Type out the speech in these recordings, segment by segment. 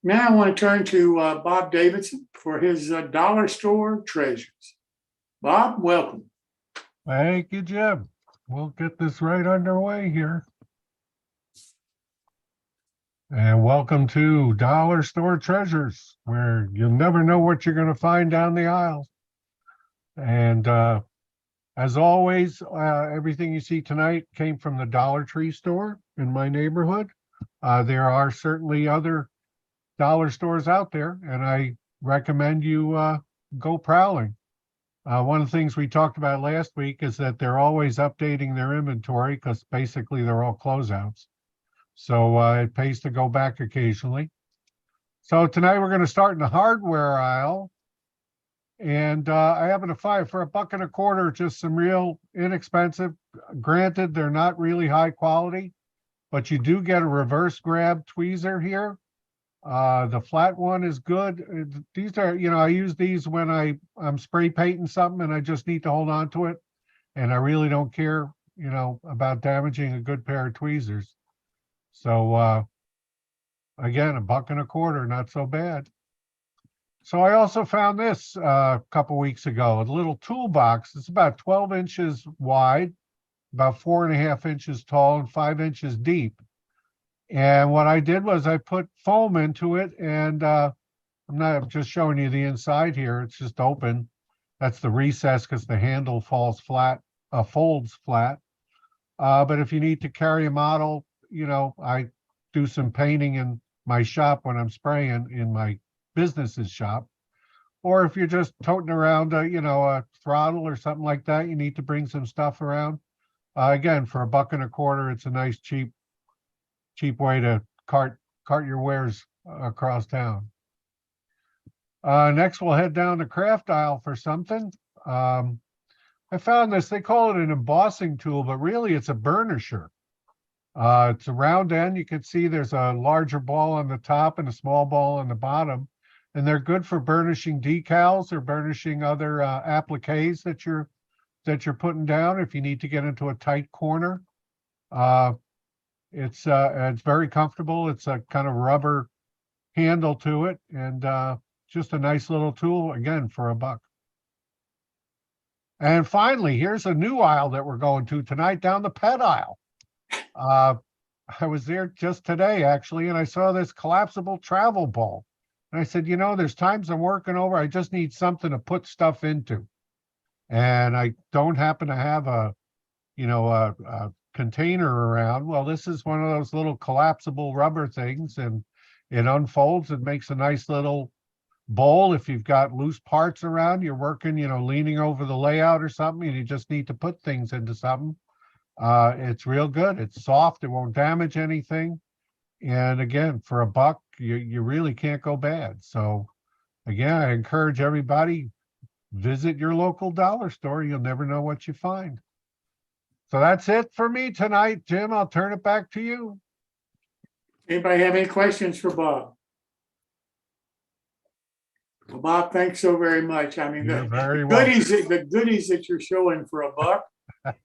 Now I want to turn to Bob Davidson for his dollar store treasures. Bob, welcome. Thank you, Jim. We'll get this right underway here. And welcome to Dollar Store Treasures, where you'll never know what you're going to find down the aisle. And as always, everything you see tonight came from the Dollar Tree store in my neighborhood. There are certainly other dollar stores out there, and I recommend you go prowling. One of the things we talked about last week is that they're always updating their inventory because basically they're all closeouts. So it pays to go back occasionally. So tonight we're going to start in the hardware aisle. And I happen to find for $1.25, just some real inexpensive. Granted, they're not really high quality, but you do get a reverse grab tweezer here. The flat one is good. These are, I use these when I'm spray painting something and I just need to hold on to it. And I really don't care, about damaging a good pair of tweezers. So again, $1.25, not so bad. So I also found this a couple weeks ago, a little toolbox. It's about 12 inches wide, about 4.5 inches tall, and 5 inches deep. And what I did was I put foam into it, and I'm just showing you the inside here. It's just open. That's the recess because the handle folds flat. But if you need to carry a model, I do some painting in my shop when I'm spraying in my business's shop. Or if you're just toting around, a throttle or something like that, you need to bring some stuff around. Again, for $1.25, it's a nice cheap way to cart your wares across town. Next, we'll head down the craft aisle for something. I found this, they call it an embossing tool, but really it's a burnisher. It's a round end. You can see there's a larger ball on the top and a small ball on the bottom. And they're good for burnishing decals or burnishing other appliques that you're putting down if you need to get into a tight corner. It's very comfortable. It's a kind of rubber handle to it, and just a nice little tool, again, for $1. And finally, here's a new aisle that we're going to tonight, down the pet aisle. I was there just today, actually, and I saw this collapsible travel ball. And I said, there's times I'm working over, I just need something to put stuff into. And I don't happen to have a container around. Well, this is one of those little collapsible rubber things, and it unfolds and makes a nice little bowl. If you've got loose parts around, you're working, leaning over the layout or something, and you just need to put things into something. It's real good. It's soft. It won't damage anything. And again, for $1, you really can't go bad. So again, I encourage everybody, visit your local dollar store. You'll never know what you find. So that's it for me tonight. Jim, I'll turn it back to you. Anybody have any questions for Bob? Well, Bob, thanks so very much. I mean, the goodies that you're showing for $1,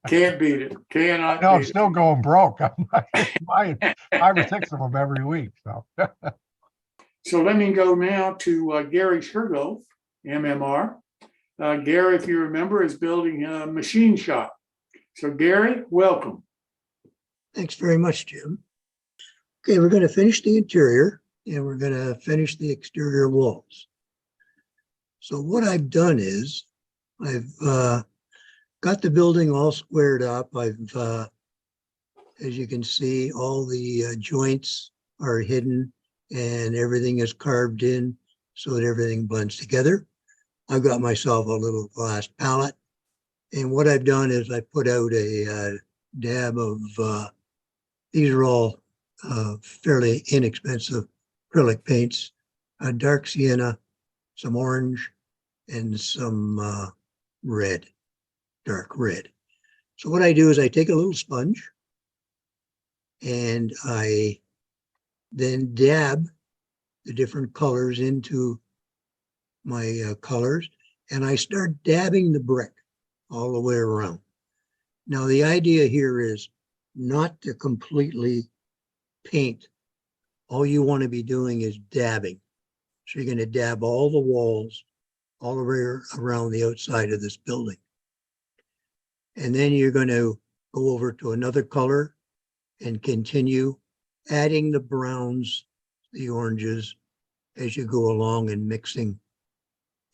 can't beat it. Cannot. No, I'm still going broke. I'm buying 5 or 6 of them every week. So, so let me go now to Gary Shergold, MMR. Gary, if you remember, is building a machine shop. So Gary, welcome. Thanks very much, Jim. Okay, we're going to finish the interior and we're going to finish the exterior walls. So what I've done is I've got the building all squared up. I've, as you can see, all the joints are hidden and everything is carved in so that everything blends together. I've got myself a little glass palette. And what I've done is I put out a dab of, these are all fairly inexpensive acrylic paints, dark sienna, some orange, and some red, dark red. So what I do is I take a little sponge and I then dab the different colors into my colors, and I start dabbing the brick all the way around. Now, the idea here is not to completely paint all you want to be doing is dabbing. So you're going to dab all the walls all the way around the outside of this building. And then you're going to go over to another color and continue adding the browns, the oranges, as you go along and mixing.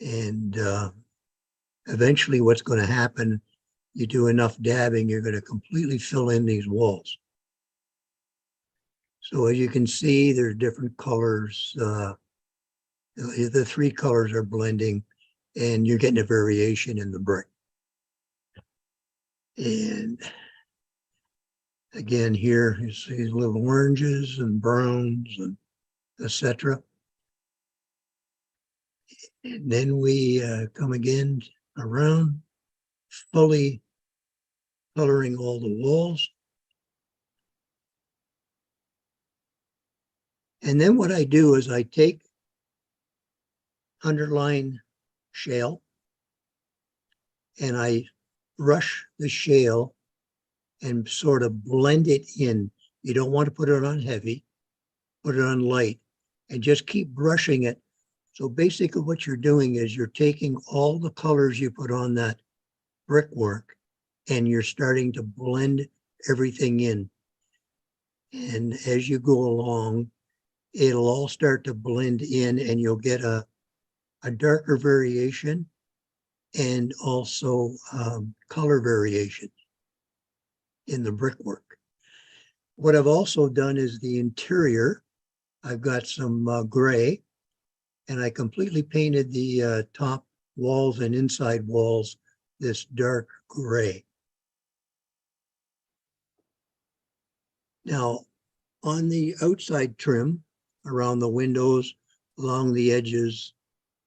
And eventually what's going to happen, you do enough dabbing, you're going to completely fill in these walls. So as you can see, there's different colors. The three colors are blending and you're getting a variation in the brick. And again, here you see little oranges and browns and etc. And then we come again around, fully coloring all the walls. And then what I do is I take underline shale and I brush the shale and sort of blend it in. You don't want to put it on heavy, put it on light, and just keep brushing it. So basically what you're doing is you're taking all the colors you put on that brickwork and you're starting to blend everything in. And as you go along, it'll all start to blend in and you'll get a darker variation and also color variation in the brickwork. What I've also done is the interior. I've got some gray and I completely painted the top walls and inside walls this dark gray. Now, on the outside trim, around the windows, along the edges,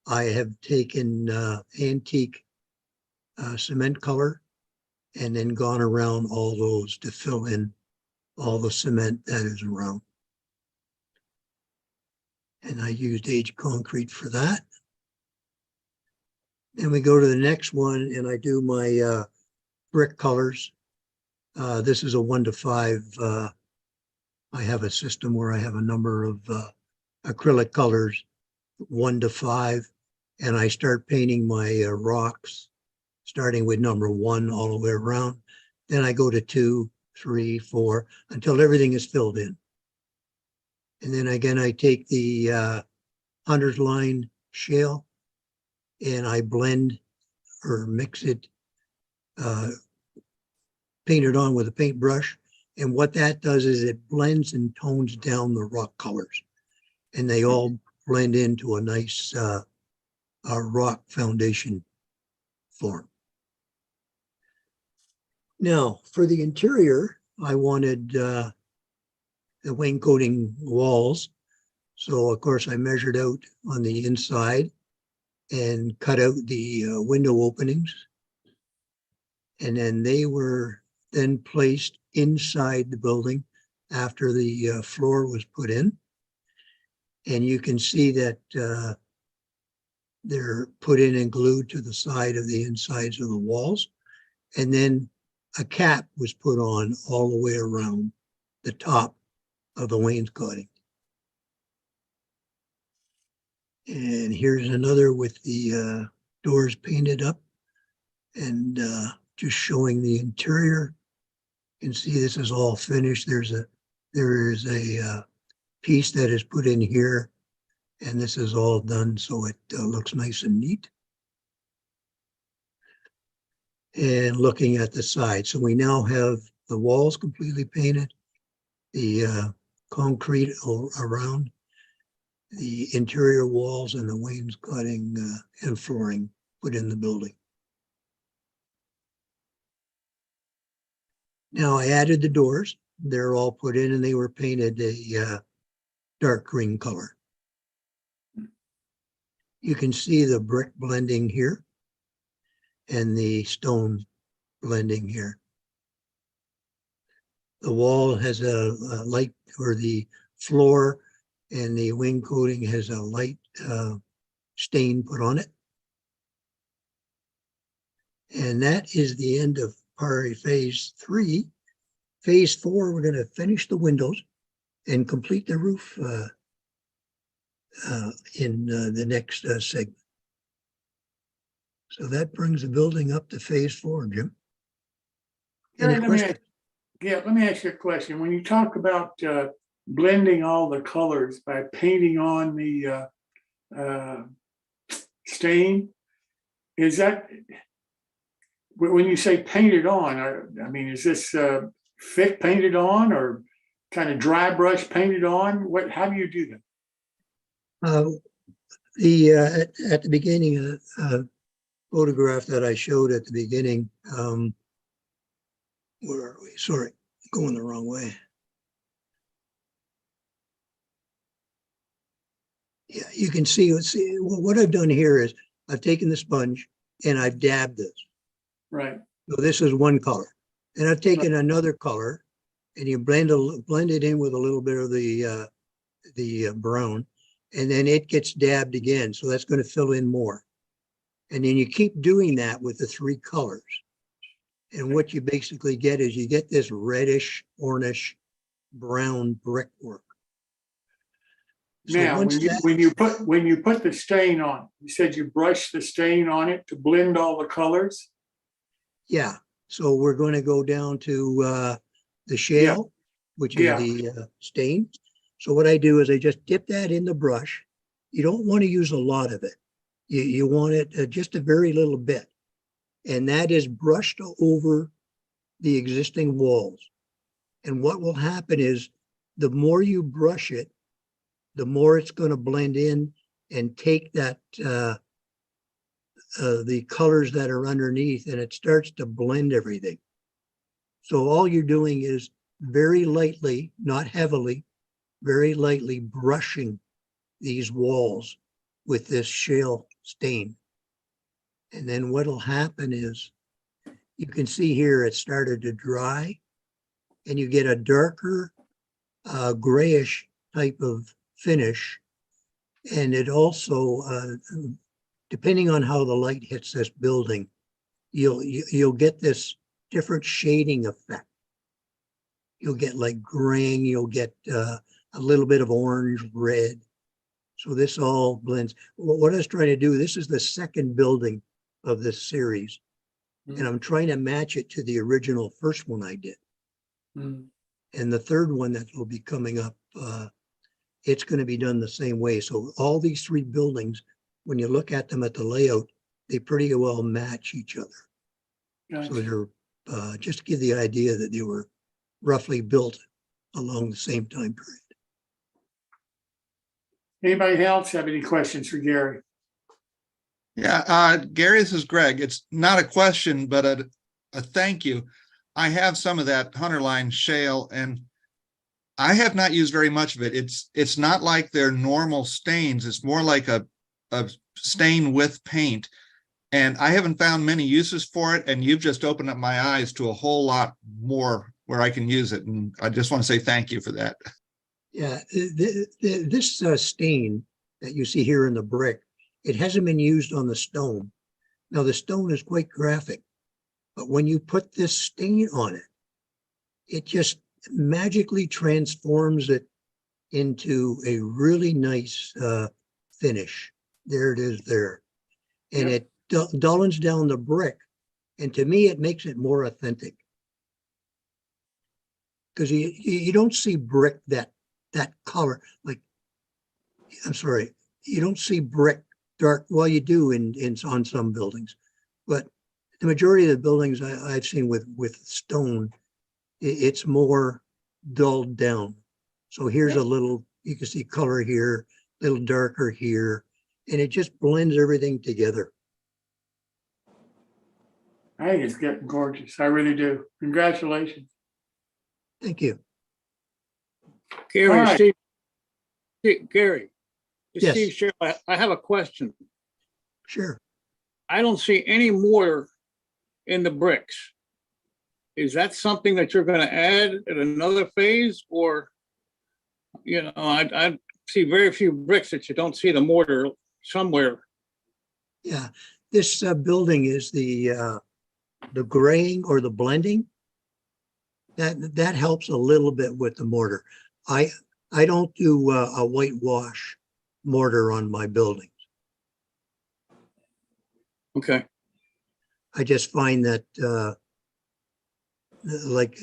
I have taken antique cement color and then gone around all those to fill in all the cement that is around. And I used aged concrete for that. And we go to the next one and I do my brick colors. This is a 1 to 5. I have a system where I have a number of acrylic colors, 1 to 5, and I start painting my rocks, starting with number 1 all the way around. Then I go to 2, 3, 4, until everything is filled in. And then again, I take the 100 line shale and I blend or mix it, paint it on with a paintbrush. And what that does is it blends and tones down the rock colors. And they all blend into a nice rock foundation form. Now, for the interior, I wanted the wainscoting walls. So, of course, I measured out on the inside and cut out the window openings. And then they were then placed inside the building after the floor was put in. And you can see that they're put in and glued to the side of the insides of the walls. And then a cap was put on all the way around the top of the wainscoting. And here's another with the doors painted up and just showing the interior. You can see this is all finished. There is a piece that is put in here, and this is all done so it looks nice and neat. And looking at the side, so we now have the walls completely painted, the concrete around, the interior walls, and the wainscoting and flooring put in the building. Now I added the doors. They're all put in and they were painted a dark green color. You can see the brick blending here and the stone blending here. The wall has a light, or the floor and the wing coating has a light stain put on it. And that is the end of phase 3. Phase 4, we're going to finish the windows and complete the roof in the next segment. So that brings the building up to phase 4, Jim. Any Gary, questions? let me ask you a question. When you talk about blending all the colors by painting on the stain, is that, when you say painted on, I mean, is this thick painted on or kind of dry brush painted on? How do you do that? At the beginning, photograph that I showed at the beginning, where are we? Sorry, going the wrong way. Yeah, you can see what I've done here is I've taken the sponge and I've dabbed this. Right. So this is one color. And I've taken another color and you blend it in with a little bit of the brown, and then it gets dabbed again. So that's going to fill in more. And then you keep doing that with the 3 colors. And what you basically get is you get this reddish, orange, brown brickwork. So Now, when you put the stain on, you said you brush the stain on it to blend all the colors. Yeah, so we're going to go down to the shale, which is the stain. So what I do is I just dip that in the brush. You don't want to use a lot of it. You want it just a very little bit. And that is brushed over the existing walls. And what will happen is the more you brush it, the more it's going to blend in and take that the colors that are underneath, and it starts to blend everything. So all you're doing is very lightly, not heavily, very lightly brushing these walls with this shale stain. And then what'll happen is you can see here it started to dry and you get a darker grayish type of finish. And it also, depending on how the light hits this building, you'll get this different shading effect. You'll get like graying, you'll get a little bit of orange, red. So this all blends. What I was trying to do, this is the second building of this series. Mm. And I'm trying to match it to the original first one I did. Mm. And the third one that will be coming up, it's going to be done the same way. So all these 3 buildings, when you look at them at the layout, they pretty well match each other. Gotcha. So they're just to give the idea that they were roughly built along the same time period. Anybody else have any questions for Gary? Yeah, Gary, this is Greg. It's not a question, but a thank you. I have some of that Hunterline shale, and I have not used very much of it. It's not like their normal stains. It's more like a stain with paint. And I haven't found many uses for it. And you've just opened up my eyes to a whole lot more where I can use it. And I just want to say thank you for that. Yeah, this stain that you see here in the brick, it hasn't been used on the stone. Now the stone is quite graphic, but when you put this stain on it, it just magically transforms it into a really nice finish. There it is there. And it dullens down the brick. And to me, it makes it more authentic. Because you don't see brick that color, like, I'm sorry, you don't see brick dark. Well, you do on some buildings, but the majority of the buildings I've seen with stone, it's more dulled down. So here's a little, you can see color here, a little darker here, and it just blends everything together. I think it's getting gorgeous. I really do. Congratulations. Thank you. Gary, All right. Gary, Yes. Steve Sherrill, I have a question. Sure. I don't see any mortar in the bricks. Is that something that you're going to add at another phase, or, I see very few bricks that you don't see the mortar somewhere. Yeah, this building is the graying or the blending. That helps a little bit with the mortar. I don't do a whitewash mortar on my buildings. Okay, I just find that like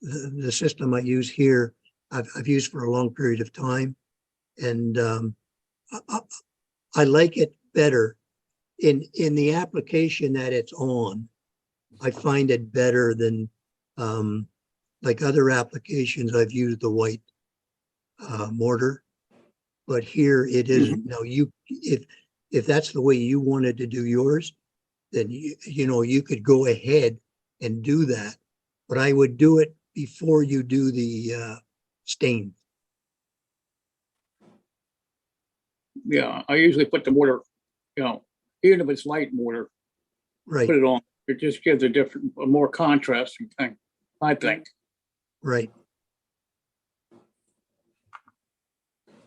the system I use here, I've used for a long period of time. And I, I like it better in the application that it's on. I find it better than like other applications. I've used the white mortar, but here it isn't. Now if that's the way you wanted to do yours, then you could go ahead and do that. But I would do it before you do the stain. yeah, I usually put the mortar, even if it's light mortar, Right, put it on. It just gives a more contrasting thing, I think. right.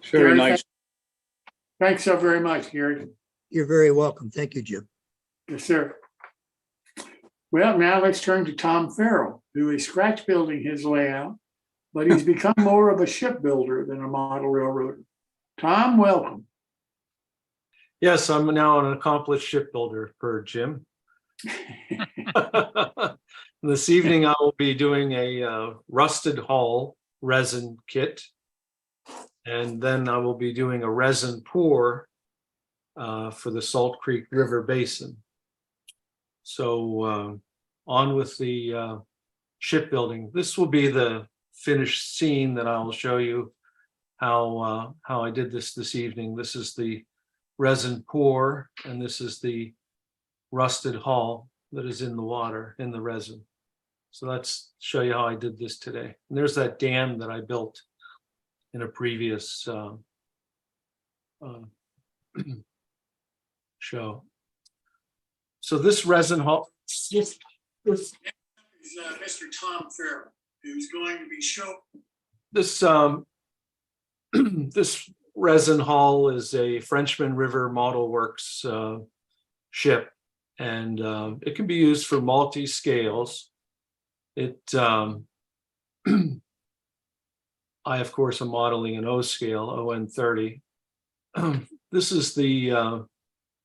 It's very Gary, nice. Thanks so very much, Gary. You're very welcome. Thank you, Jim. Yes, sir. Well, now let's turn to Tom Farrell, who is scratch building his layout, but he's become more of a shipbuilder than a model railroader. Tom, welcome. Yes, I'm now an accomplished shipbuilder per Jim. This evening, I will be doing a rusted hull resin kit. And then I will be doing a resin pour for the Salt Creek River Basin. So on with the shipbuilding. This will be the finished scene that I'll show you how I did this evening. This is the resin pour, and this is the rusted hull that is in the water, in the resin. So let's show you how I did this today. And there's that dam that I built in a previous show. So this resin hull, This is Mr. Tom Farrell, who's going to be shown. this this resin hull is a Frenchman River Model Works ship, and it can be used for multi-scales. It I, of course, am modeling an O scale, ON30. This is the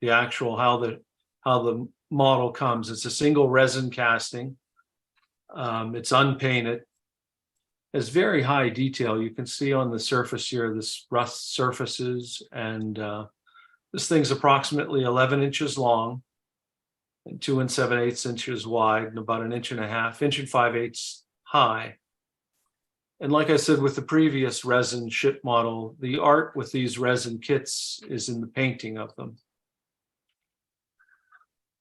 actual how the model comes. It's a single resin casting. It's unpainted. It's very high detail. You can see on the surface here, this rust surfaces, and this thing's approximately 11 inches long and 2 7/8 inches wide and about 1.5 inches, 1 5/8 high. And like I said, with the previous resin ship model, the art with these resin kits is in the painting of them.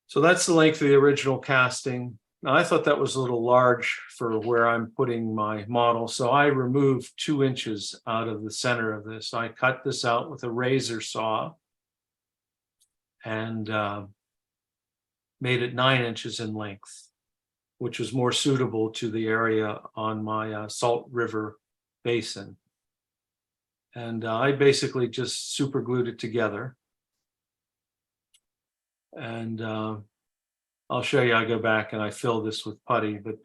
So that's the length of the original casting. Now, I thought that was a little large for where I'm putting my model, so I removed 2 inches out of the center of this. I cut this out with a razor saw and made it 9 inches in length, which was more suitable to the area on my Salt River Basin. And I basically just super glued it together. And I'll show you, I go back and I fill this with putty, but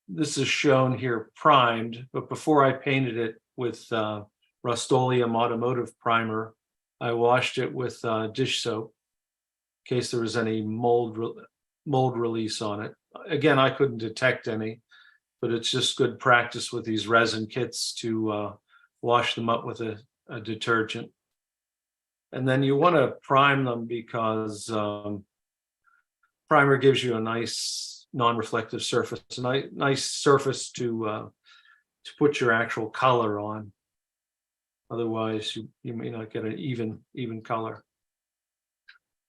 this is shown here primed, but before I painted it with Rust-Oleum Automotive Primer, I washed it with dish soap in case there was any mold release on it. Again, I couldn't detect any, but it's just good practice with these resin kits to wash them up with a detergent. And then you want to prime them because primer gives you a nice non-reflective surface, a nice surface to put your actual color on. Otherwise, you may not get an even color.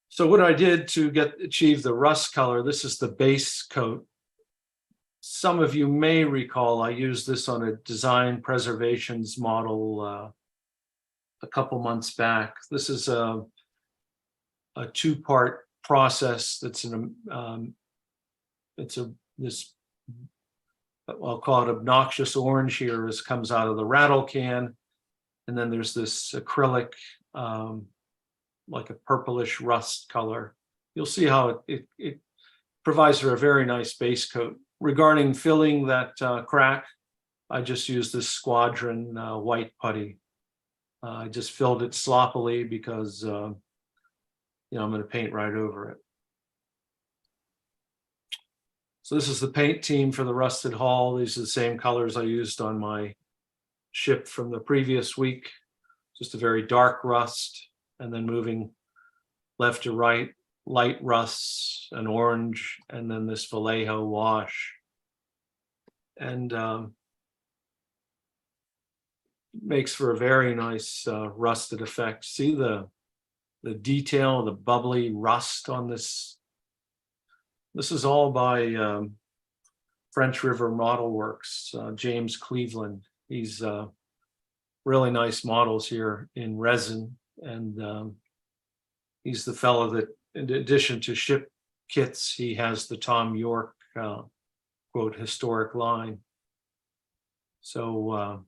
So what I did to achieve the rust color, this is the base coat. Some of you may recall I used this on a design preservations model a couple months back. This is a two-part process that's this I'll call it obnoxious orange here, as comes out of the rattle can, and then there's this acrylic like a purplish rust color. You'll see how it provides for a very nice base coat. Regarding filling that crack, I just used this Squadron white putty. I just filled it sloppily because, I'm going to paint right over it. So this is the paint team for the rusted hull. These are the same colors I used on my ship from the previous week. Just a very dark rust, and then moving left to right, light rusts, an orange, and then this Vallejo wash. And makes for a very nice rusted effect. See the detail, the bubbly rust on this. This is all by French River Model Works, James Cleveland. He's really nice models here in resin, and he's the fellow that, in addition to ship kits, he has the Tom York quote historic line. So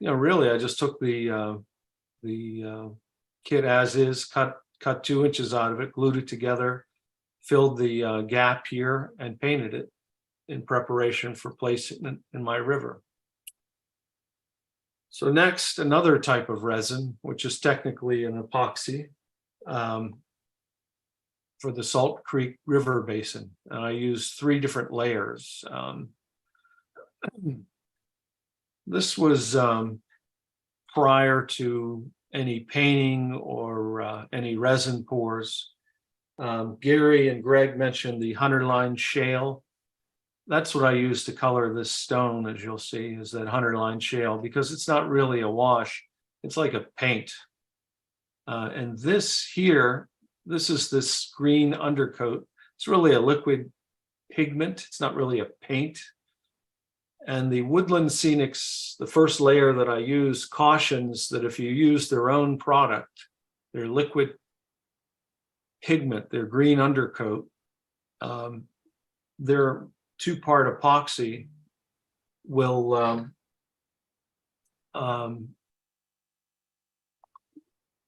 really, I just took the kit as is, cut 2 inches out of it, glued it together, filled the gap here, and painted it in preparation for placing it in my river. So next, another type of resin, which is technically an epoxy for the Salt Creek River Basin. And I used 3 different layers. This was prior to any painting or any resin pours. Gary and Greg mentioned the Hunterline shale. That's what I use to color this stone, as you'll see, is that Hunterline shale, because it's not really a wash. It's like a paint. And this here, this is this green undercoat. It's really a liquid pigment. It's not really a paint. And the Woodland Scenics, the first layer that I use, cautions that if you use their own product, their liquid pigment, their green undercoat, their 2-part epoxy will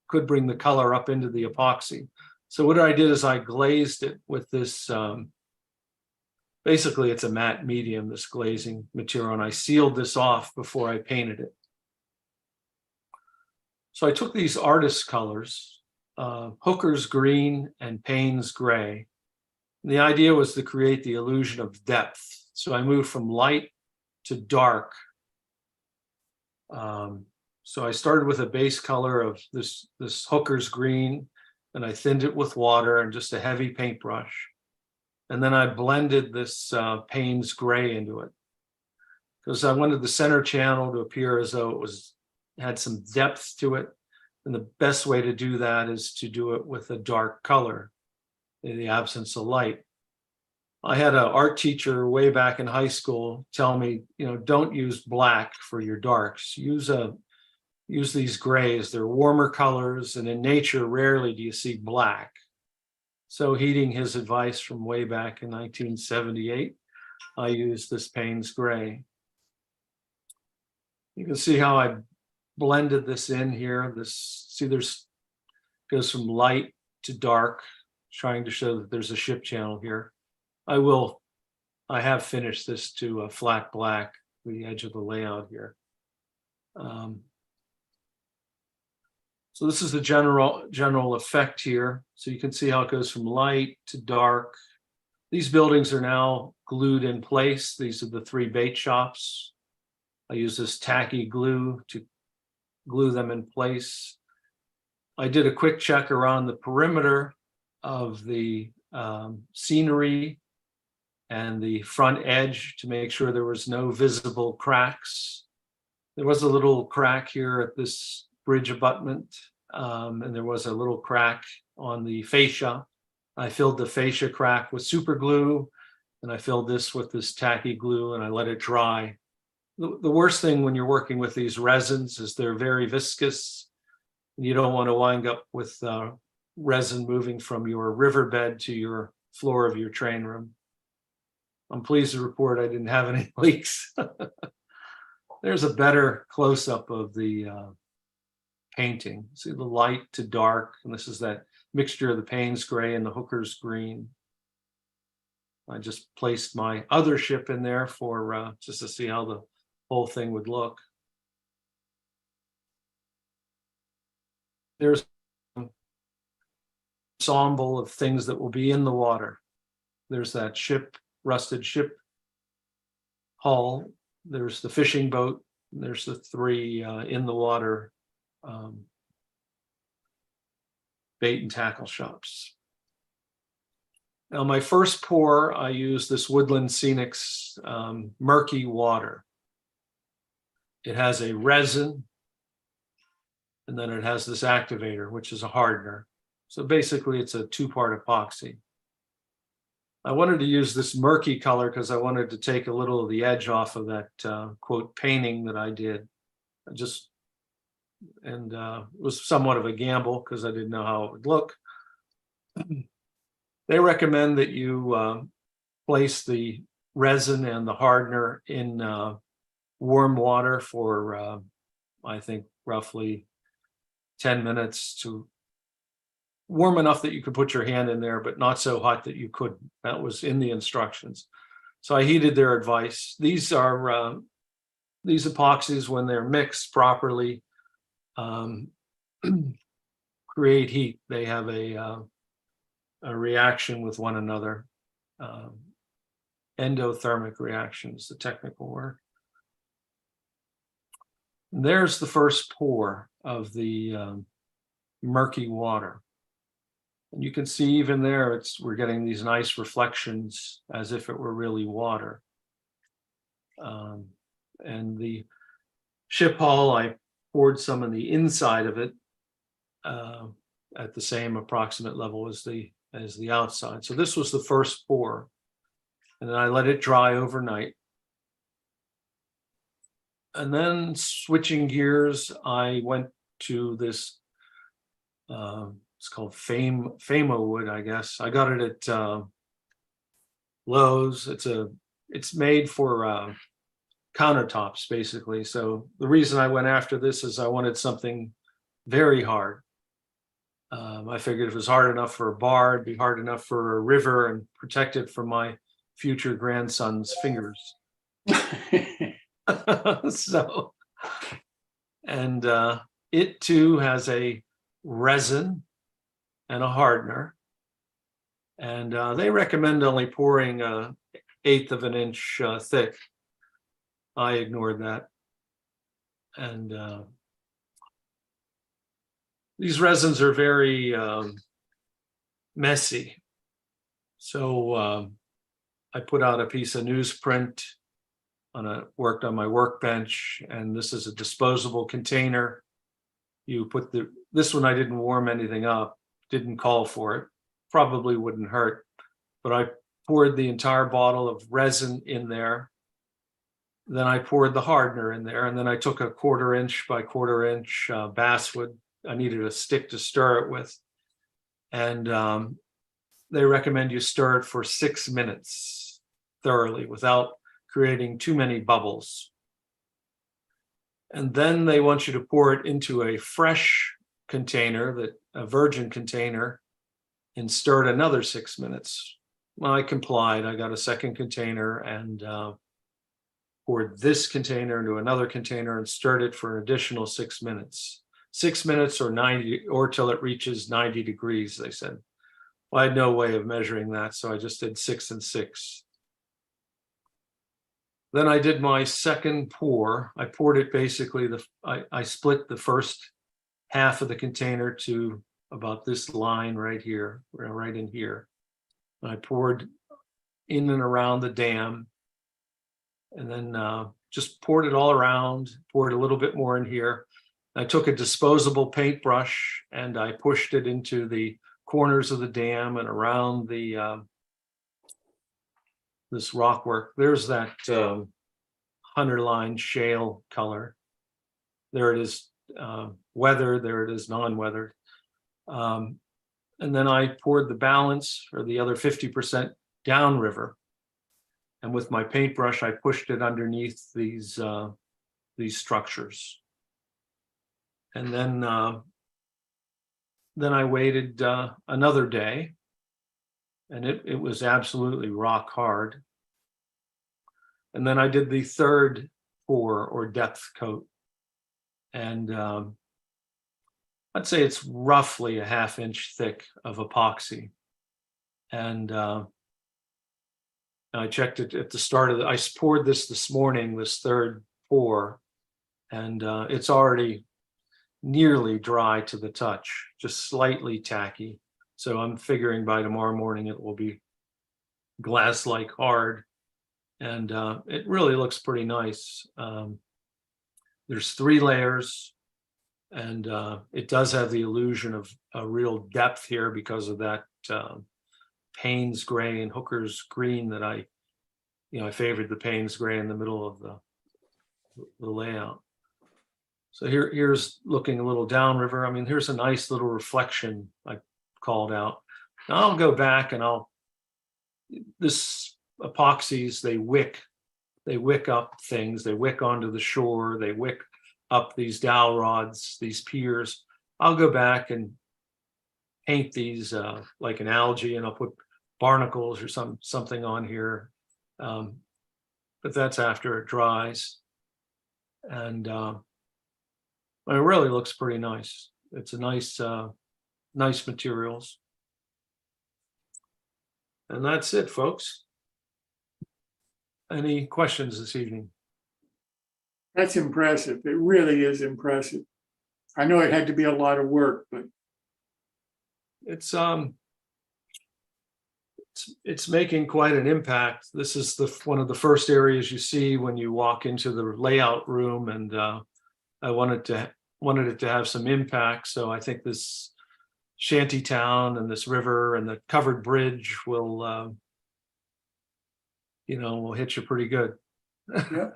could bring the color up into the epoxy. So what I did is I glazed it with this, basically it's a matte medium, this glazing material, and I sealed this off before I painted it. So I took these artist colors, Hooker's green and Payne's gray. The idea was to create the illusion of depth. So I moved from light to dark. So I started with a base color of this Hooker's green, and I thinned it with water and just a heavy paintbrush. And then I blended this Payne's gray into it, because I wanted the center channel to appear as though it had some depth to it. And the best way to do that is to do it with a dark color in the absence of light. I had an art teacher way back in high school tell me, don't use black for your darks. Use these grays. They're warmer colors, and in nature, rarely do you see black. So heeding his advice from way back in 1978, I used this Payne's gray. You can see how I blended this in here. There's goes from light to dark, trying to show that there's a ship channel here. I have finished this to a flat black, the edge of the layout here. So this is the general effect here. So you can see how it goes from light to dark. These buildings are now glued in place. These are the 3 bait shops. I use this tacky glue to glue them in place. I did a quick check around the perimeter of the scenery and the front edge to make sure there was no visible cracks. There was a little crack here at this bridge abutment, and there was a little crack on the fascia. I filled the fascia crack with super glue, and I filled this with this tacky glue, and I let it dry. The worst thing when you're working with these resins is they're very viscous, and you don't want to wind up with resin moving from your riverbed to your floor of your train room. I'm pleased to report I didn't have any leaks. There's a better close-up of the painting. See the light to dark, and this is that mixture of the Payne's gray and the Hooker's green. I just placed my other ship in there for just to see how the whole thing would look. There's an ensemble of things that will be in the water. There's that rusted ship hull. There's the fishing boat. There's the 3 in the water bait and tackle shops. Now, my first pour, I used this Woodland Scenics murky water. It has a resin, and then it has this activator, which is a hardener. So basically, it's a 2-part epoxy. I wanted to use this murky color because I wanted to take a little of the edge off of that quote painting that I did. It was somewhat of a gamble because I didn't know how it would look. They recommend that you place the resin and the hardener in warm water for, I think, roughly 10 minutes to warm enough that you could put your hand in there, but not so hot that you couldn't. That was in the instructions. So I heeded their advice. These are these epoxies, when they're mixed properly, create heat. They have a reaction with one another. Endothermic reaction is the technical word. And there's the first pour of the murky water. And you can see even there, we're getting these nice reflections as if it were really water. And the ship hull, I poured some on the inside of it at the same approximate level as the outside. So this was the first pour, and then I let it dry overnight. And then switching gears, I went to this, it's called Famo wood, I guess. I got it at Lowe's. It's made for countertops, basically. So the reason I went after this is I wanted something very hard. I figured if it was hard enough for a bar, it'd be hard enough for a river and protected from my future grandson's fingers. So, and it too has a resin and a hardener, and they recommend only pouring 1/8 of an inch thick. I ignored that, and these resins are very messy. So I put out a piece of newsprint worked on my workbench, and this is a disposable container. You put this one, I didn't warm anything up, didn't call for it, probably wouldn't hurt, but I poured the entire bottle of resin in there. Then I poured the hardener in there, and then I took a 1/4 inch by 1/4 inch basswood. I needed a stick to stir it with, and they recommend you stir it for 6 minutes thoroughly without creating too many bubbles. And then they want you to pour it into a fresh container, a virgin container, and stir it another 6 minutes. Well, I complied. I got a second container and poured this container into another container and stirred it for an additional 6 minutes. 6 minutes or till it reaches 90 degrees, they said. Well, I had no way of measuring that, so I just did 6 and 6. Then I did my second pour. I poured it basically, I split the first half of the container to about this line right here, right in here. And I poured in and around the dam, and then just poured it all around, poured a little bit more in here. I took a disposable paintbrush and I pushed it into the corners of the dam and around the this rock work. There's that Hunterline shale color. There it is, weathered. There it is, non-weathered. And then I poured the balance, or the other 50%, downriver. And with my paintbrush, I pushed it underneath these structures. And then I waited another day, and it was absolutely rock hard. And then I did the third pour or depth coat, and I'd say it's roughly a 1/2 inch thick of epoxy. And I checked it at the start of I poured this morning, this third pour, and it's already nearly dry to the touch, just slightly tacky. So I'm figuring by tomorrow morning it will be glass-like hard, and it really looks pretty nice. There's 3 layers, and it does have the illusion of a real depth here because of that Payne's gray and Hooker's green that I favored the Payne's gray in the middle of the layout. So here's looking a little downriver. I mean, here's a nice little reflection I called out. Now I'll go back and this epoxies, they wick up things, they wick onto the shore, they wick up these dowel rods, these piers. I'll go back and paint these like an algae, and I'll put barnacles or something on here. But that's after it dries. And it really looks pretty nice. It's a nice materials. And that's it, folks. Any questions this evening? That's impressive. It really is impressive. I know it had to be a lot of work, but it's making quite an impact. This is one of the first areas you see when you walk into the layout room, and I wanted it to have some impact. So I think this shanty town and this river and the covered bridge will hit you pretty good. yeah.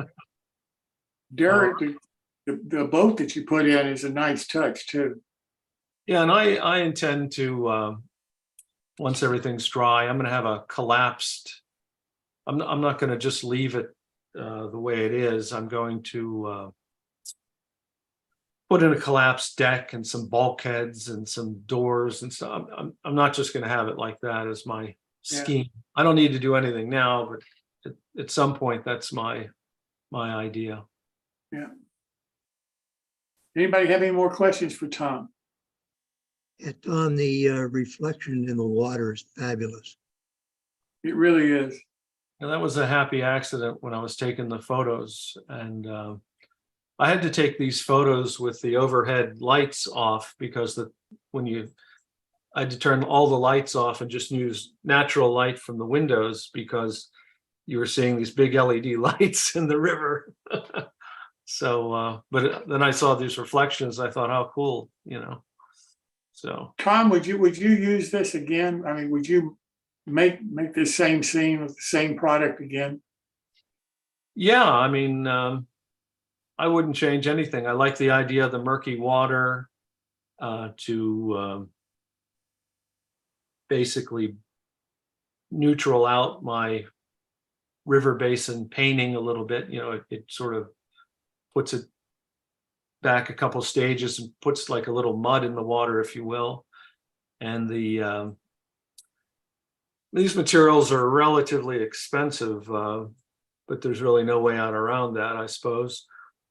Derek, the boat that you put in is a nice touch too. Yeah, and I intend to once everything's dry, I'm going to have a collapsed. I'm not going to just leave it the way it is. I'm going to put in a collapsed deck and some bulkheads and some doors and stuff. I'm not just going to have it like that as my scheme. I don't need to do anything now, but at some point, that's my idea. Yeah. Anybody have any more questions for Tom? Tom, the reflection in the water is fabulous. It really is. And that was a happy accident when I was taking the photos, and I had to take these photos with the overhead lights off because I had to turn all the lights off and just use natural light from the windows because you were seeing these big LED lights in the river. So, but then I saw these reflections. I thought, how cool, So, Tom, would you use this again? I mean, would you make this same scene with the same product again? yeah, I mean, I wouldn't change anything. I like the idea of the murky water to basically neutral out my river basin painting a little bit. It sort of puts it back a couple stages and puts like a little mud in the water, if you will. And these materials are relatively expensive, but there's really no way out around that, I suppose.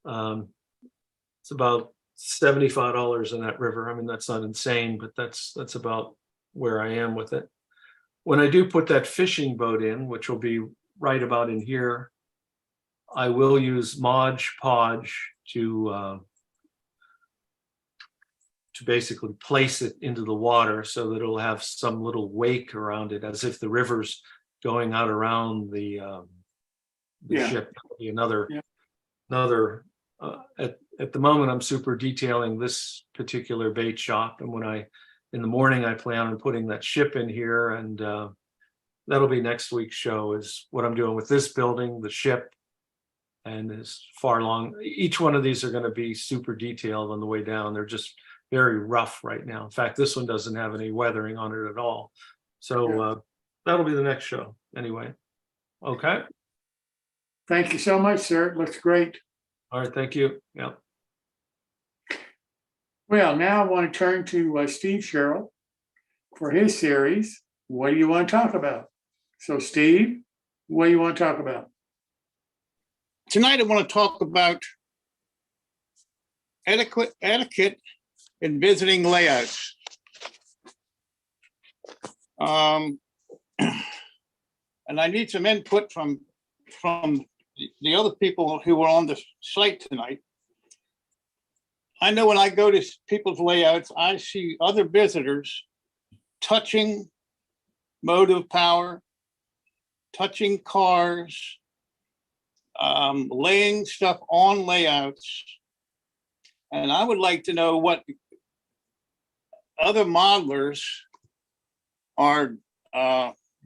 It's about $75 in that river. I mean, that's not insane, but that's about where I am with it. When I do put that fishing boat in, which will be right about in here, I will use Mod Podge to basically place it into the water so that it'll have some little wake around it, as if the river's going out around the ship. Another at the moment I'm super detailing this particular bait shop, and in the morning I plan on putting that ship in here, and that'll be next week's show, is what I'm doing with this building, the ship, and as far along. Each one of these are going to be super detailed on the way down. They're just very rough right now. In fact, this one doesn't have any weathering on it at all. So that'll be the next show anyway. Okay. Thank you so much, sir. It looks great. All right. Thank you. Yeah. Well, now I want to turn to Steve Sherrill for his series. what do you want to talk about? So Steve, what do you want to talk about? Tonight, I want to talk about etiquette in visiting layouts. And I need some input from the other people who were on the site tonight. I know when I go to people's layouts, I see other visitors touching motive power, touching cars, laying stuff on layouts. And I would like to know what other modelers are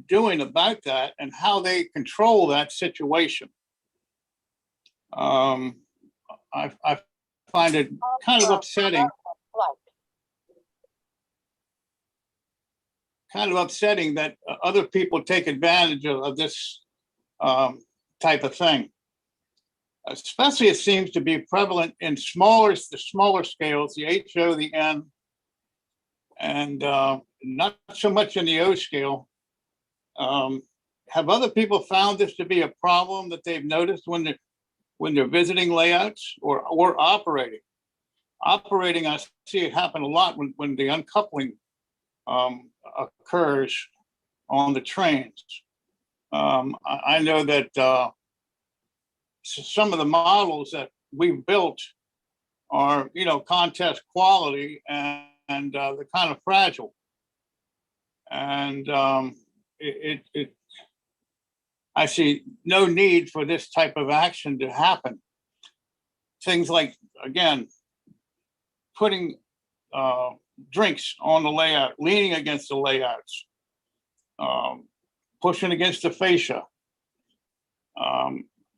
doing about that and how they control that situation. I find it kind of upsetting. Kind of upsetting that other people take advantage of this type of thing. Especially it seems to be prevalent in the smaller scales, the HO, the N, and not so much in the O scale. Have other people found this to be a problem that they've noticed when they're visiting layouts or operating? Operating, I see it happen a lot when the uncoupling occurs on the trains. I know that some of the models that we've built are, contest quality and they're kind of fragile. And I see no need for this type of action to happen. Things like, again, putting drinks on the layout, leaning against the layouts, pushing against the fascia.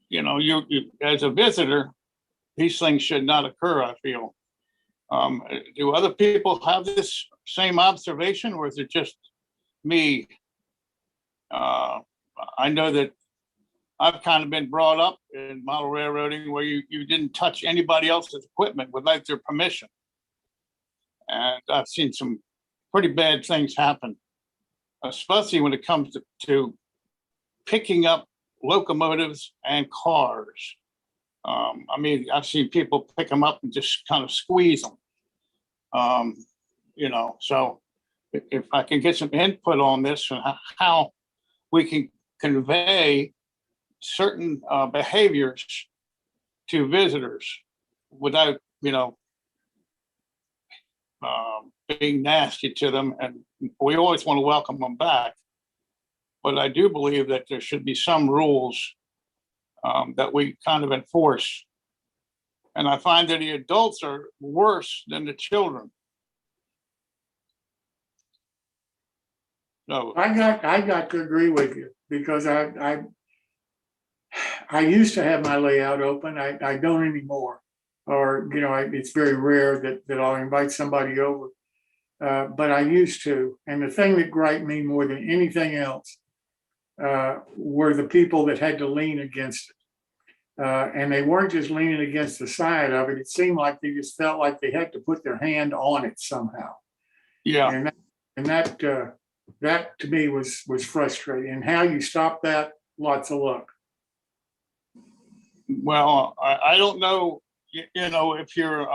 You as a visitor, these things should not occur, I feel. Do other people have this same observation, or is it just me? I know that I've kind of been brought up in model railroading where you didn't touch anybody else's equipment without their permission. And I've seen some pretty bad things happen, especially when it comes to picking up locomotives and cars. I've seen people pick them up and just kind of squeeze them. So if I can get some input on this and how we can convey certain behaviors to visitors without, being nasty to them. And we always want to welcome them back. But I do believe that there should be some rules that we kind of enforce. And I find that the adults are worse than the children. So I got to agree with you because I used to have my layout open. I don't anymore. Or, it's very rare that I'll invite somebody over. But I used to. And the thing that griped me more than anything else were the people that had to lean against it. And they weren't just leaning against the side of it. It seemed like they just felt like they had to put their hand on it somehow. yeah, And that to me was frustrating. And how you stop that, lots of luck. well, I don't know, if you're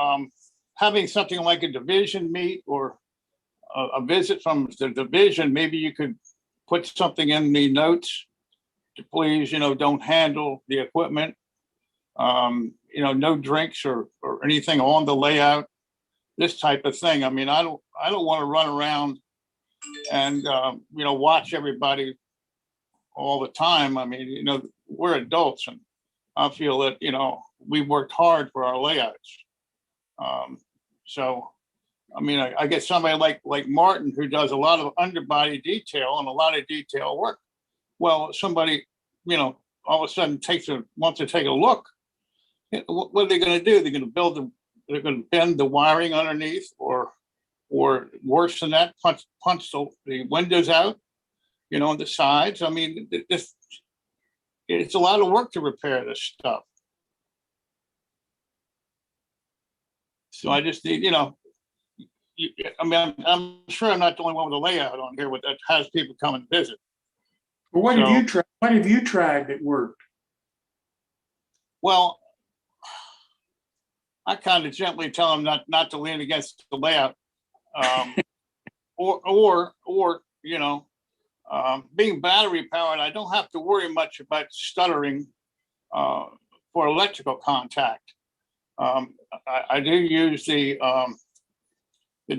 having something like a division meet or a visit from the division, maybe you could put something in the notes to please, don't handle the equipment. No drinks or anything on the layout, this type of thing. I don't want to run around and, watch everybody all the time. We're adults and I feel that, we worked hard for our layouts. I get somebody like Martin, who does a lot of underbody detail and a lot of detail work. Well, somebody, all of a sudden wants to take a look. What are they going to do? They're going to bend the wiring underneath, or worse than that, punch the windows out, on the sides. It's a lot of work to repair this stuff. So I just need, I mean, I'm sure I'm not the only one with a layout on here that has people come and visit. Well, what have So- you tried? What have you tried that worked? Well, I kind of gently tell them not to lean against the layout, or being battery powered, I don't have to worry much about stuttering for electrical contact. I do use the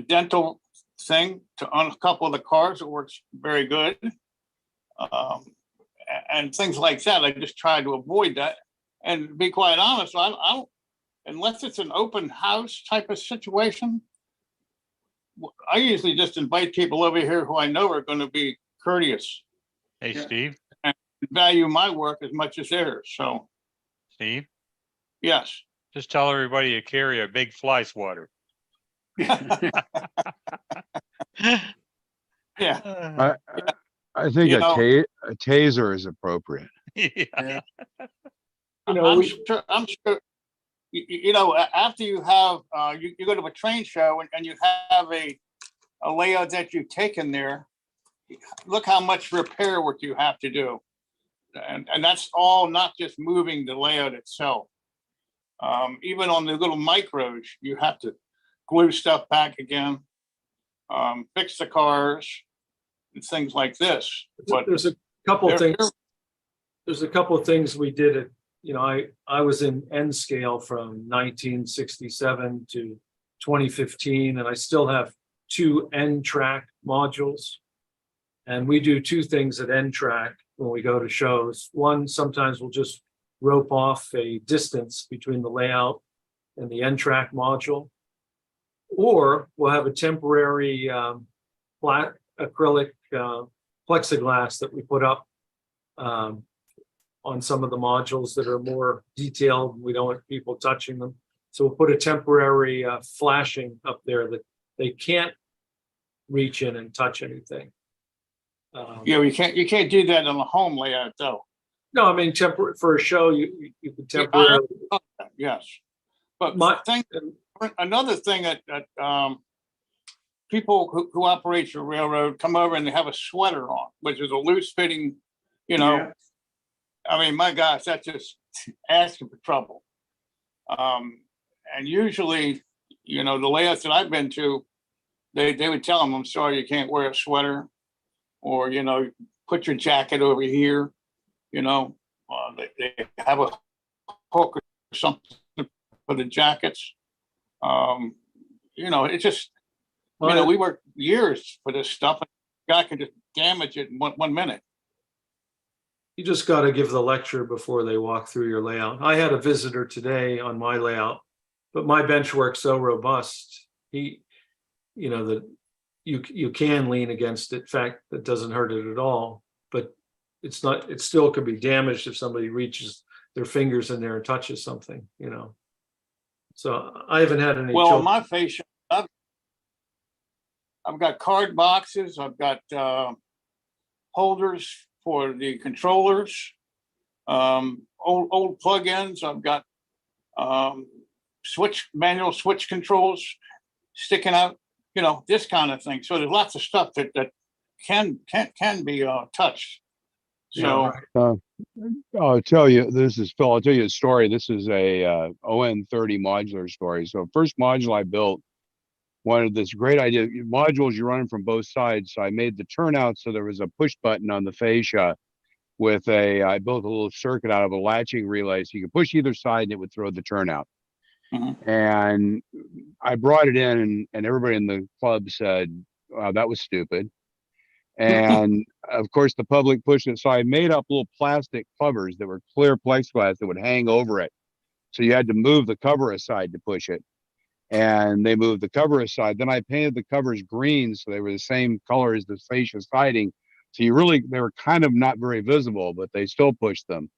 dental thing to uncouple the cars. It works very good, and things like that. I just try to avoid that. And to be quite honest, I don't, unless it's an open house type of situation, I usually just invite people over here who I know are going to be courteous, Hey, Yeah. Steve, value my work as much as theirs. So, Steve, yes. just tell everybody you carry a big fly swatter. Yeah. I think You know- a taser is appropriate. Yeah. You know, I'm sure, after you have, you go to a train show and you have a layout that you've taken there, look how much repair work you have to do. And that's all not just moving the layout itself. Even on the little micros, you have to glue stuff back again, fix the cars and things like this. But there's a couple they're- things. There's a couple of things we did at, I was in N scale from 1967 to 2015, and I still have 2 N track modules. And we do 2 things at N track when we go to shows. One, sometimes we'll just rope off a distance between the layout and the N track module. Or we'll have a temporary flat acrylic plexiglass that we put up on some of the modules that are more detailed. We don't want people touching them. So we'll put a temporary flashing up there that they can't reach in and touch anything. Yeah, you can't do that on a home layout though. No, I mean, for a show, you could temporarily. Yes. But My- another thing that people who operate your railroad come over and they have a sweater on, which is a loose fitting, Yeah. I mean, my gosh, that's just asking for trouble. And usually, the layouts that I've been to, they would tell them, I'm sorry, you can't wear a sweater, or, put your jacket over here, they have a hook or something for the jackets. It's just, we worked years for this stuff. And guy can just damage it in one minute. You just got to give the lecture before they walk through your layout. I had a visitor today on my layout, but my bench work's so robust. That you can lean against it. In fact, that doesn't hurt it at all. But it still could be damaged if somebody reaches their fingers in there and touches something. So I haven't had any. Well, on children. my fascia, I've got card boxes. I've got holders for the controllers, old plugins. I've got manual switch controls sticking out. This kind of thing. So there's lots of stuff that can be touched. So I'll tell you, this is Phil. I'll tell you a story. This is a ON30 modular story. So first module I built, wanted this great idea. Modules you're running from both sides. So I made the turnout so there was a push button on the fascia with I built a little circuit out of a latching relay so you could push either side and it would throw the turnout. Mhm. And I brought it in and everybody in the club said, wow, that was stupid. And of course the public pushed it. So I made up little plastic covers that were clear plexiglass that would hang over it. So you had to move the cover aside to push it. And they moved the cover aside. Then I painted the covers green so they were the same color as the fascia siding. So they were kind of not very visible, but they still pushed them.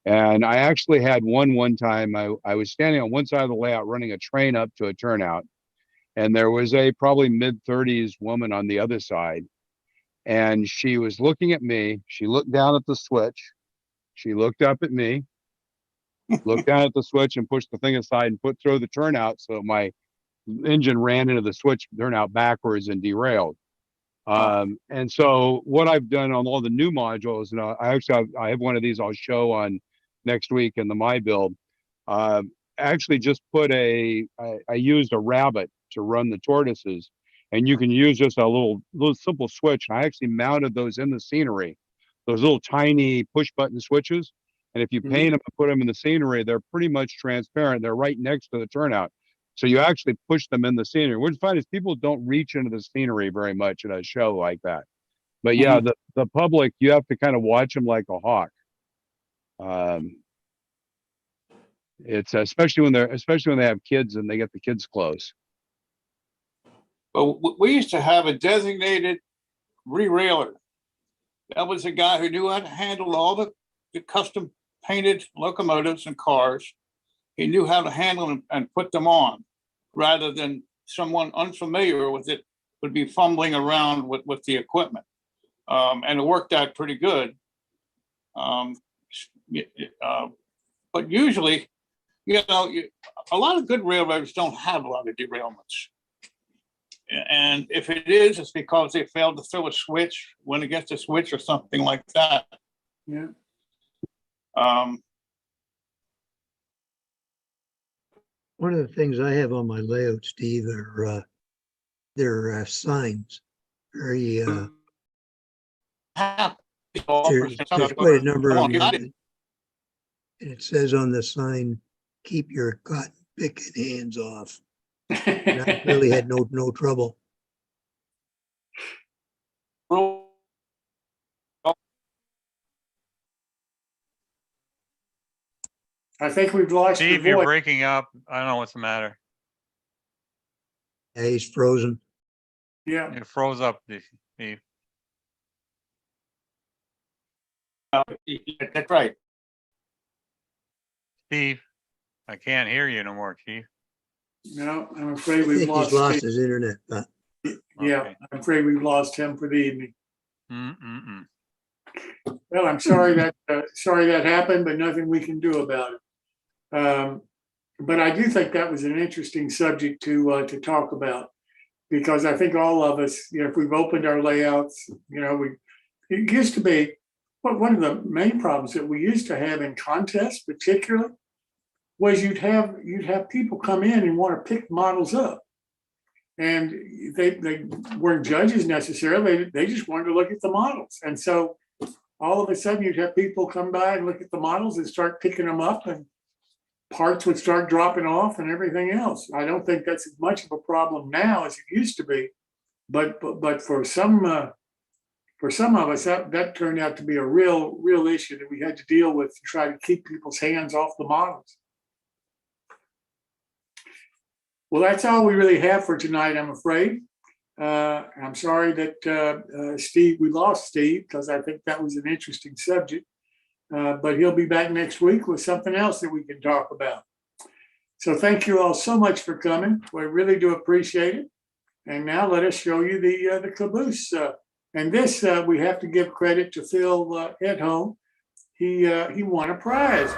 And I actually had one time, I was standing on one side of the layout running a train up to a turnout. And there was a probably mid-30s woman on the other side. And she was looking at me. She looked down at the switch. She looked up at me, looked down at the switch and pushed the thing aside and throw the turnout. So my engine ran into the switch, turned out backwards and derailed. And so what I've done on all the new modules, and I have one of these I'll show on next week in the My Build. Actually just put I used a rabbit to run the tortoises, and you can use just a little simple switch. I actually mounted those in the scenery, those little tiny push button switches. And if you paint them and put them in the scenery, they're pretty much transparent. They're right next to the turnout. So you actually push them in the scenery. What you find is people don't reach into the scenery very much at a show like that. But yeah, the public, you have to kind of watch them like a hawk. It's especially when they have kids and they get the kids close. But we used to have a designated re-railer. That was a guy who knew how to handle all the custom painted locomotives and cars. He knew how to handle them and put them on, rather than someone unfamiliar with it would be fumbling around with the equipment. And it worked out pretty good. But usually, a lot of good railroads don't have a lot of derailments. And if it is, it's because they failed to throw a switch, went against a switch or something like that. Yeah. One of the things I have on my layout, Steve, are their signs. Very there's quite a number of them. And it says on the sign, "Keep your cotton picking hands off." And I really had no trouble. I think we've lost your Steve, you're voice. breaking up. I don't know what's the matter. Yeah, he's frozen. Yeah. You froze up, Steve. That's right. Steve, I can't hear you no more, Chief. No, I'm I afraid we've think lost. he's lost Steve. his internet. But Yeah, Okay. I'm afraid we've lost him for the evening. Mm-mm-mm. Well, I'm sorry that happened, but nothing we can do about it. But I do think that was an interesting subject to talk about, because I think all of us, if we've opened our layouts, it used to be one of the main problems that we used to have in contests, particularly, was you'd have people come in and want to pick models up. And they weren't judges necessarily. They just wanted to look at the models. And so all of a sudden you'd have people come by and look at the models and start picking them up, and parts would start dropping off and everything else. I don't think that's as much of a problem now as it used to be. But for some of us, that turned out to be a real issue that we had to deal with to try to keep people's hands off the models. Well, that's all we really have for tonight, I'm afraid. I'm sorry that Steve, we lost Steve, because I think that was an interesting subject. But he'll be back next week with something else that we can talk about. So thank you all so much for coming. We really do appreciate it. And now let us show you the caboose. And this, we have to give credit to Phil Edholm. He won a prize.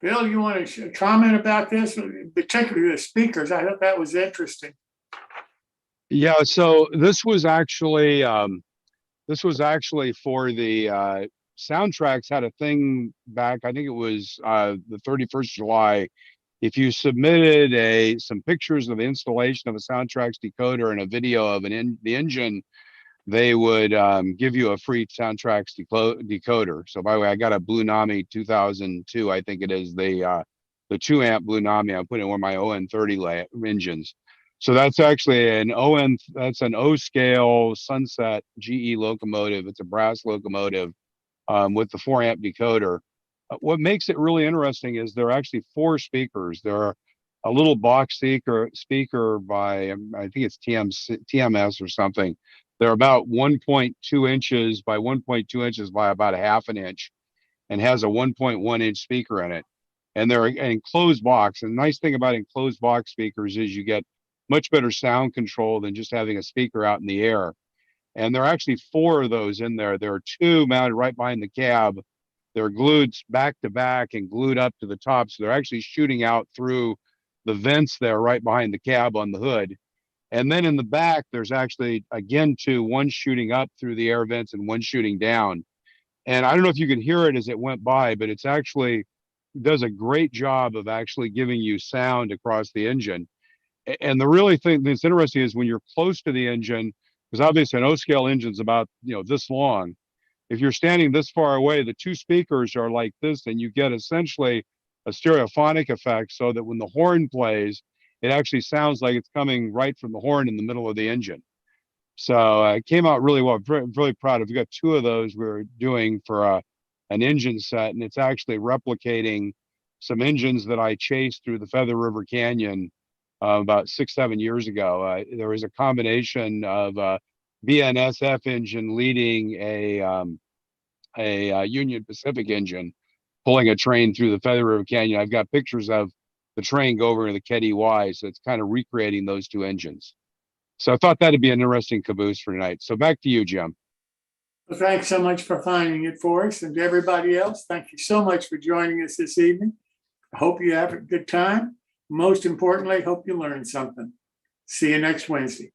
Bill, you want to comment about this, particularly the speakers? I thought that was interesting. Yeah, so this was actually for the soundtracks had a thing back, I think it was the 31st of July. If you submitted some pictures of the installation of a soundtracks decoder and a video of the engine, they would give you a free soundtracks decoder. So by the way, I got a Blue Nami 2002, I think it is, the 2 amp Blue Nami. I put in one of my ON30 engines. So that's actually that's an O scale Sunset GE locomotive. It's a brass locomotive with the 4-amp decoder. What makes it really interesting is there are actually 4 speakers. There are a little box speaker by, I think it's TMS or something. They're about 1.2 inches by 1.2 inches by about a half an inch, and has a 1.1 inch speaker in it. And they're an enclosed box. And the nice thing about enclosed box speakers is you get much better sound control than just having a speaker out in the air. And there are actually 4 of those in there. There are 2 mounted right behind the cab. They're glued back to back and glued up to the top. So they're actually shooting out through the vents there right behind the cab on the hood. And then in the back, there's actually, again, 2, one shooting up through the air vents and one shooting down. And I don't know if you can hear it as it went by, but it's actually does a great job of actually giving you sound across the engine. And the really thing that's interesting is when you're close to the engine, because obviously an O-scale engine's about, this long. If you're standing this far away, the 2 speakers are like this, and you get essentially a stereophonic effect, so that when the horn plays, it actually sounds like it's coming right from the horn in the middle of the engine. So it came out really well. I'm really proud of. We got 2 of those we're doing for an engine set, and it's actually replicating some engines that I chased through the Feather River Canyon about 6-7 years ago. There was a combination of BNSF engine leading a Union Pacific engine pulling a train through the Feather River Canyon. I've got pictures of the train go over to the Ketty Y, so it's kind of recreating those 2 engines. So I thought that'd be an interesting caboose for tonight. So back to you, Jim. Well, thanks so much for finding it for us, and to everybody else, thank you so much for joining us this evening. I hope you have a good time. Most importantly, hope you learned something. See you next Wednesday.